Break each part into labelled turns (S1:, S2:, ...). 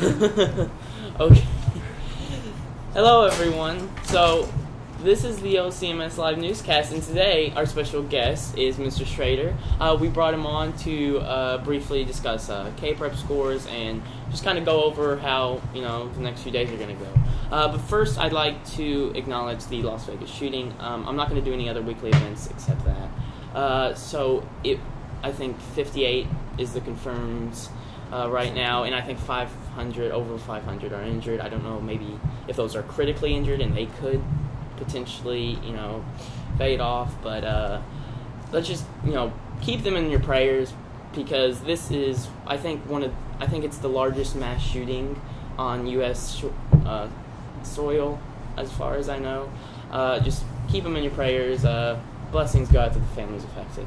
S1: Okay. Hello, everyone. So, this is the OCMS Live Newscast, and today our special guest is Mr. Schrader. We brought him on to briefly discuss K-Prep scores and just kind of go over how, the next few days are going to go. But first, I'd like to acknowledge the Las Vegas shooting. I'm not going to do any other weekly events except that. I think 58 is the confirmed right now, and I think over 500 are injured. I don't know, maybe if those are critically injured and they could potentially, fade off, but let's just, keep them in your prayers, because this is, I think it's the largest mass shooting on U.S. Soil, as far as I know. Just keep them in your prayers. Blessings go out to the families affected.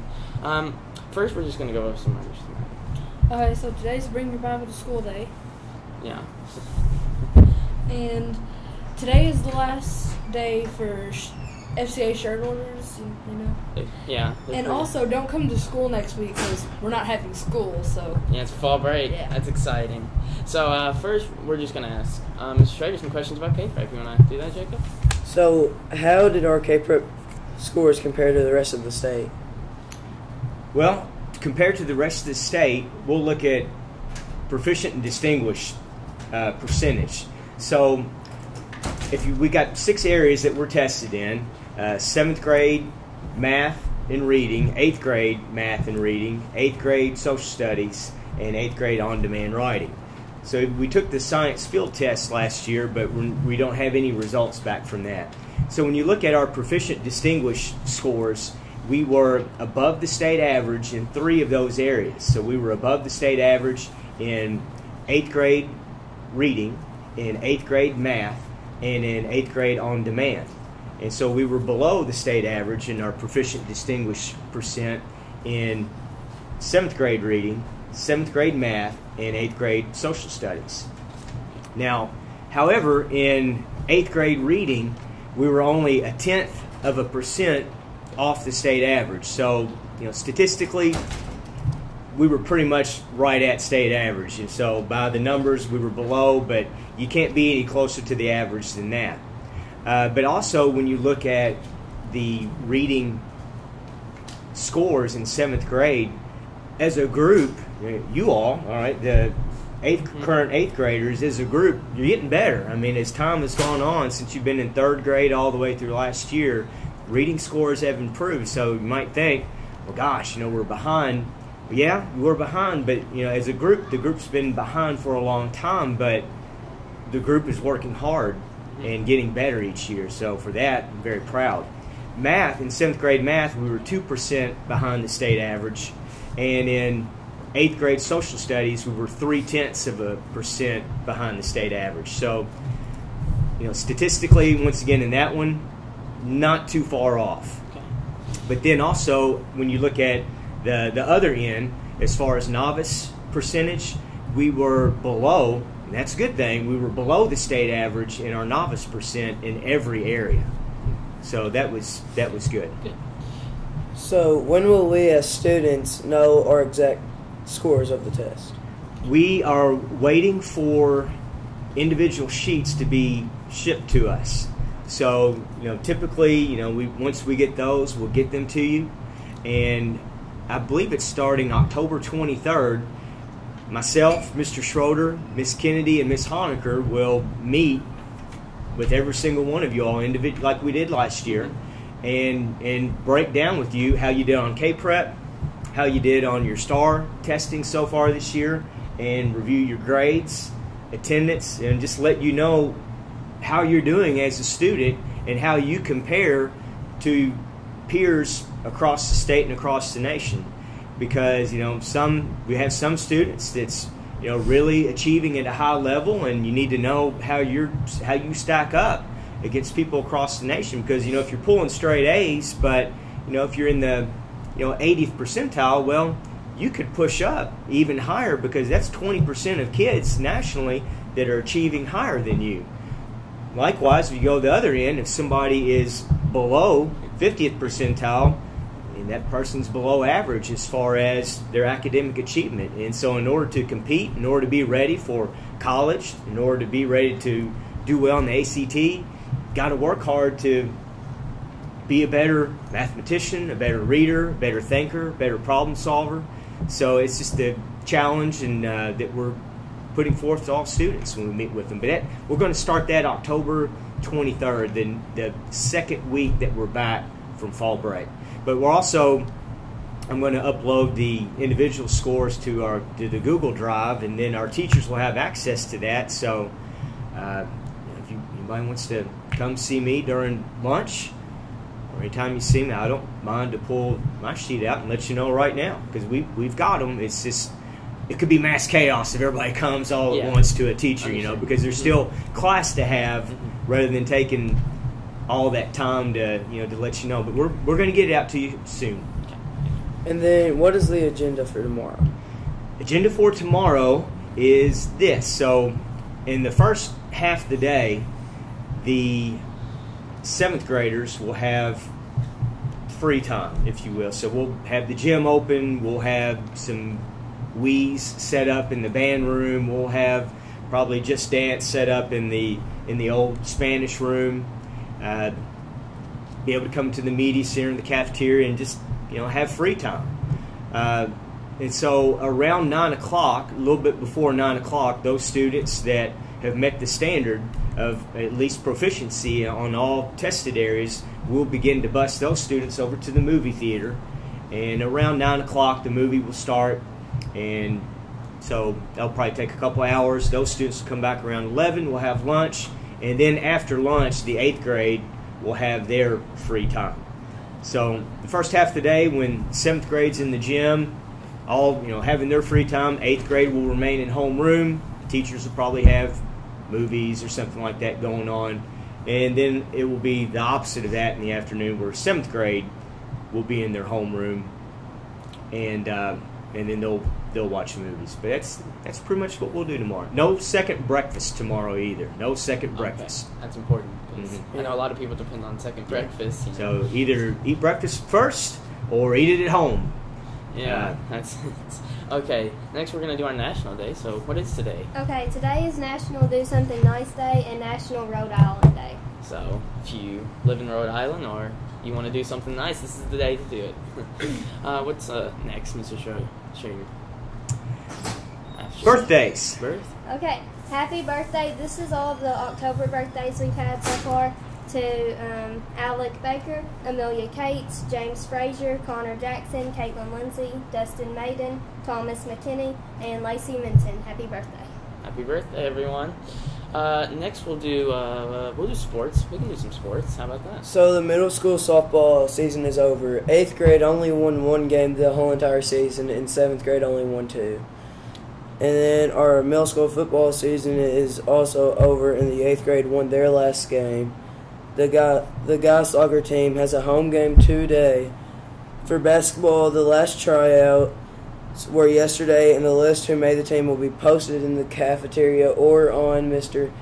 S1: First, we're just going to go over some numbers.
S2: Okay, so today's Bring Your Bible to School Day.
S1: Yeah.
S2: And today is the last day for FCA shirt orders,
S1: Yeah.
S2: And also, don't come to school next week because we're not having school, so.
S1: Yeah, it's fall break.
S2: Yeah.
S1: That's exciting. So, first, we're just going to ask Mr. Schrader some questions about K-Prep. You want to do that, Jacob?
S3: So, how did our K-Prep scores compare to the rest of the state?
S4: Well, compared to the rest of the state, we'll look at proficient and distinguished percentage. So, we got 6 areas that we're tested in: 7th grade math and reading, 8th grade math and reading, 8th grade social studies, and 8th grade on-demand writing. So we took the science field test last year, but we don't have any results back from that. So when you look at our proficient distinguished scores, we were above the state average in 3 of those areas. So we were above the state average in 8th grade reading, in 8th grade math, and in 8th grade on demand. And so we were below the state average in our proficient distinguished percent in 7th grade reading, 7th grade math, and 8th grade social studies. Now, however, in 8th grade reading, we were only 0.1% off the state average. So, statistically, we were pretty much right at state average. And so by the numbers, we were below, but you can't be any closer to the average than that. But also, when you look at the reading scores in 7th grade, as a group, you all right, the current 8th graders, as a group, you're getting better. I mean, as time has gone on, since you've been in 3rd grade all the way through last year, reading scores have improved. So you might think, well, gosh, we're behind. Yeah, we're behind, but as a group, the group's been behind for a long time, but the group is working hard and getting better each year. So for that, I'm very proud. Math, in 7th grade math, we were 2% behind the state average, and in 8th grade social studies, we were 0.3% behind the state average. So, statistically, once again, in that one, not too far off.
S1: Okay.
S4: But then also, when you look at the other end, as far as novice percentage, we were below, and that's a good thing, we were below the state average in our novice percent in every area. So that was good.
S3: So when will we as students know our exact scores of the test?
S4: We are waiting for individual sheets to be shipped to us. So, typically, once we get those, we'll get them to you. And I believe it's starting October 23rd. Myself, Mr. Schroeder, Miss Kennedy, and Miss Honecker will meet with every single one of you all individually, like we did last year, and break down with you how you did on K-Prep, how you did on your STAR testing so far this year, and review your grades, attendance, and just let you know how you're doing as a student and how you compare to peers across the state and across the nation. Because we have some students that's really achieving at a high level, and you need to know how you stack up against people across the nation. Because if you're pulling straight A's, but if you're in the 80th percentile, well, you could push up even higher, because that's 20% of kids nationally that are achieving higher than you. Likewise, if you go the other end, if somebody is below 50th percentile, and that person's below average as far as their academic achievement. And so in order to compete, in order to be ready for college, in order to be ready to do well in the ACT, got to work hard to be a better mathematician, a better reader, a better thinker, a better problem solver. So it's just a challenge and that we're putting forth to all students when we meet with them. But we're going to start that October 23rd, the second week that we're back from fall break. But we're also, I'm going to upload the individual scores to the Google Drive, and then our teachers will have access to that. So if anybody wants to come see me during lunch, or anytime you see me, I don't mind to pull my sheet out and let you know right now, because we've got them. It's just, it could be mass chaos if everybody comes all at once to a teacher, because there's still class to have rather than taking all that time to let you know. But we're going to get it out to you soon.
S3: And then what is the agenda for tomorrow?
S4: Agenda for tomorrow is this. So in the first half of the day, the 7th graders will have free time, if you will. So we'll have the gym open. We'll have some Wii's set up in the band room. We'll have probably Just Dance set up in the old Spanish room. Be able to come to the media center in the cafeteria and just have free time. And so around 9 o'clock, a little bit before 9 o'clock, those students that have met the standard of at least proficiency on all tested areas will begin to bus those students over to the movie theater. And around 9 o'clock, the movie will start. And so that'll probably take a couple hours. Those students will come back around 11. We'll have lunch. And then after lunch, the 8th grade will have their free time. So the first half of the day, when 7th grade's in the gym, all having their free time, 8th grade will remain in homeroom. Teachers will probably have movies or something like that going on. And then it will be the opposite of that in the afternoon, where 7th grade will be in their homeroom, and then they'll watch movies. But that's pretty much what we'll do tomorrow. No second breakfast tomorrow either. No second breakfast.
S1: That's important. I know a lot of people depend on second breakfast.
S4: So either eat breakfast first or eat it at home.
S1: Yeah, that's okay. Next, we're going to do our National Day. So what is today?
S5: Okay, today is National Do Something Nice Day and National Rhode Island Day.
S1: So if you live in Rhode Island or you want to do something nice, this is the day to do it. What's next, Mr. Schrager?
S4: Birthdays.
S5: Okay, happy birthday. This is all of the October birthdays we've had so far. To Alec Baker, Amelia Cates, James Frazier, Connor Jackson, Caitlin Lindsay, Dustin Maiden, Thomas McKinney, and Lacey Minton. Happy birthday.
S1: Happy birthday, everyone. Next we'll do sports. We can do some sports. How about that?
S3: So the middle school softball season is over. 8th grade only won 1 game the whole entire season, and 7th grade only won 2. And then our middle school football season is also over, and the 8th grade won their last game. The guys soccer team has a home game today. For basketball, the last tryouts were yesterday, and the list who made the team will be posted in the cafeteria or on Mr.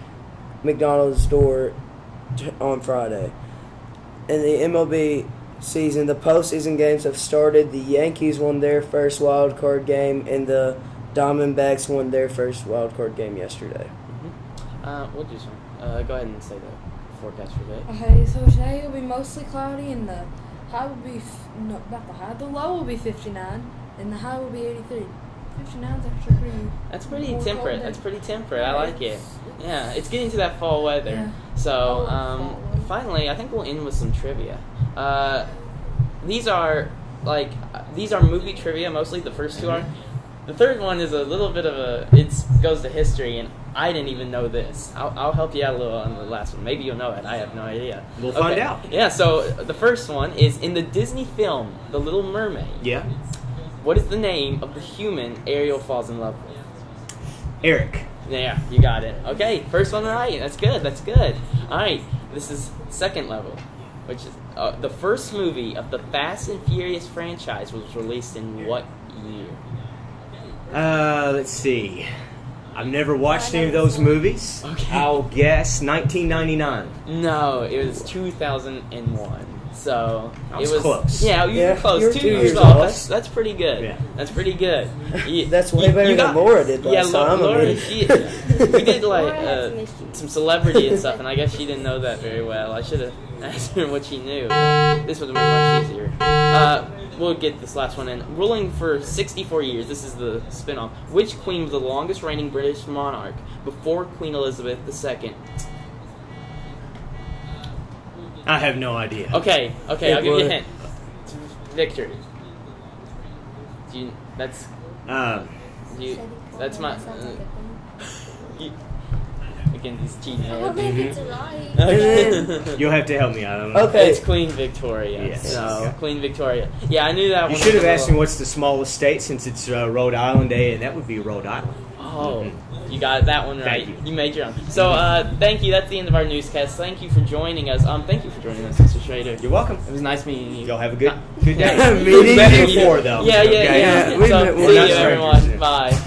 S3: McDonald's door on Friday. In the MLB season, the postseason games have started. The Yankees won their first wild card game, and the Diamondbacks won their first wild card game yesterday.
S1: We'll do some. Go ahead and say that. Forecast for today.
S2: Okay, so today will be mostly cloudy, and the high will be about the high. The low will be 59, and the high will be 83. 59 is actually pretty.
S1: That's pretty temperate. That's pretty temperate. I like it. Yeah, it's getting to that fall weather.
S2: Yeah.
S1: So, finally, I think we'll end with some trivia. These are movie trivia. Mostly the first two are. The third one is a little bit of it goes to history, and I didn't even know this. I'll help you out a little on the last one. Maybe you'll know it. I have no idea.
S4: We'll find out.
S1: Yeah, so the first one is in the Disney film, The Little Mermaid.
S4: Yeah.
S1: What is the name of the human Ariel falls in love with?
S4: Eric.
S1: Yeah, you got it. Okay, first one right. That's good. That's good. All right, this is second level, which is the first movie of the Fast and Furious franchise was released in what year?
S4: Let's see. I've never watched any of those movies.
S1: Okay.
S4: I'll guess 1999.
S1: No, it was 2001. So
S4: I was close.
S1: Yeah, you were close.
S3: you were
S1: 2
S3: 2
S1: years
S3: years
S1: off.
S3: off.
S1: That's pretty good.
S4: Yeah.
S1: That's pretty good.
S3: That's way better than Laura did last time.
S1: Laura,
S3: I mean.
S1: we did
S5: Laura
S1: like
S5: has missed you.
S1: some celebrity and stuff, and I guess she didn't know that very well. I should have asked her what she knew. This would have been much easier. We'll get this last one in. Ruling for 64 years, this is the spin-off. Which queen was the longest reigning British monarch before Queen Elizabeth II?
S4: I have no idea.
S1: Okay, I'll give you a hint. Victor. That's my... Again, these cheating.
S5: I don't think it's right.
S1: Okay.
S4: You'll have to help me. I don't know.
S3: Okay.
S1: It's Queen Victoria.
S4: Yes.
S1: So,
S4: Okay.
S1: Queen Victoria. Yeah, I knew that
S4: You
S1: one.
S4: should have
S1: was a
S4: asked me
S1: little-
S4: what's the smallest state since it's Rhode Island Day, and that would be Rhode Island.
S1: Oh, you got that one right.
S4: Thank you.
S1: made your own. So, thank you. That's the end of our newscast. Thank you for joining us. Thank you for joining us, Mr. Schrader.
S4: You're welcome.
S1: It was nice meeting you.
S4: Y'all have a good day.
S3: Meeting
S4: Better
S3: you.
S4: before, though.
S1: Yeah.
S3: Yeah,
S1: So,
S3: we're
S1: see
S3: not
S1: you,
S4: strangers.
S1: everyone. Bye.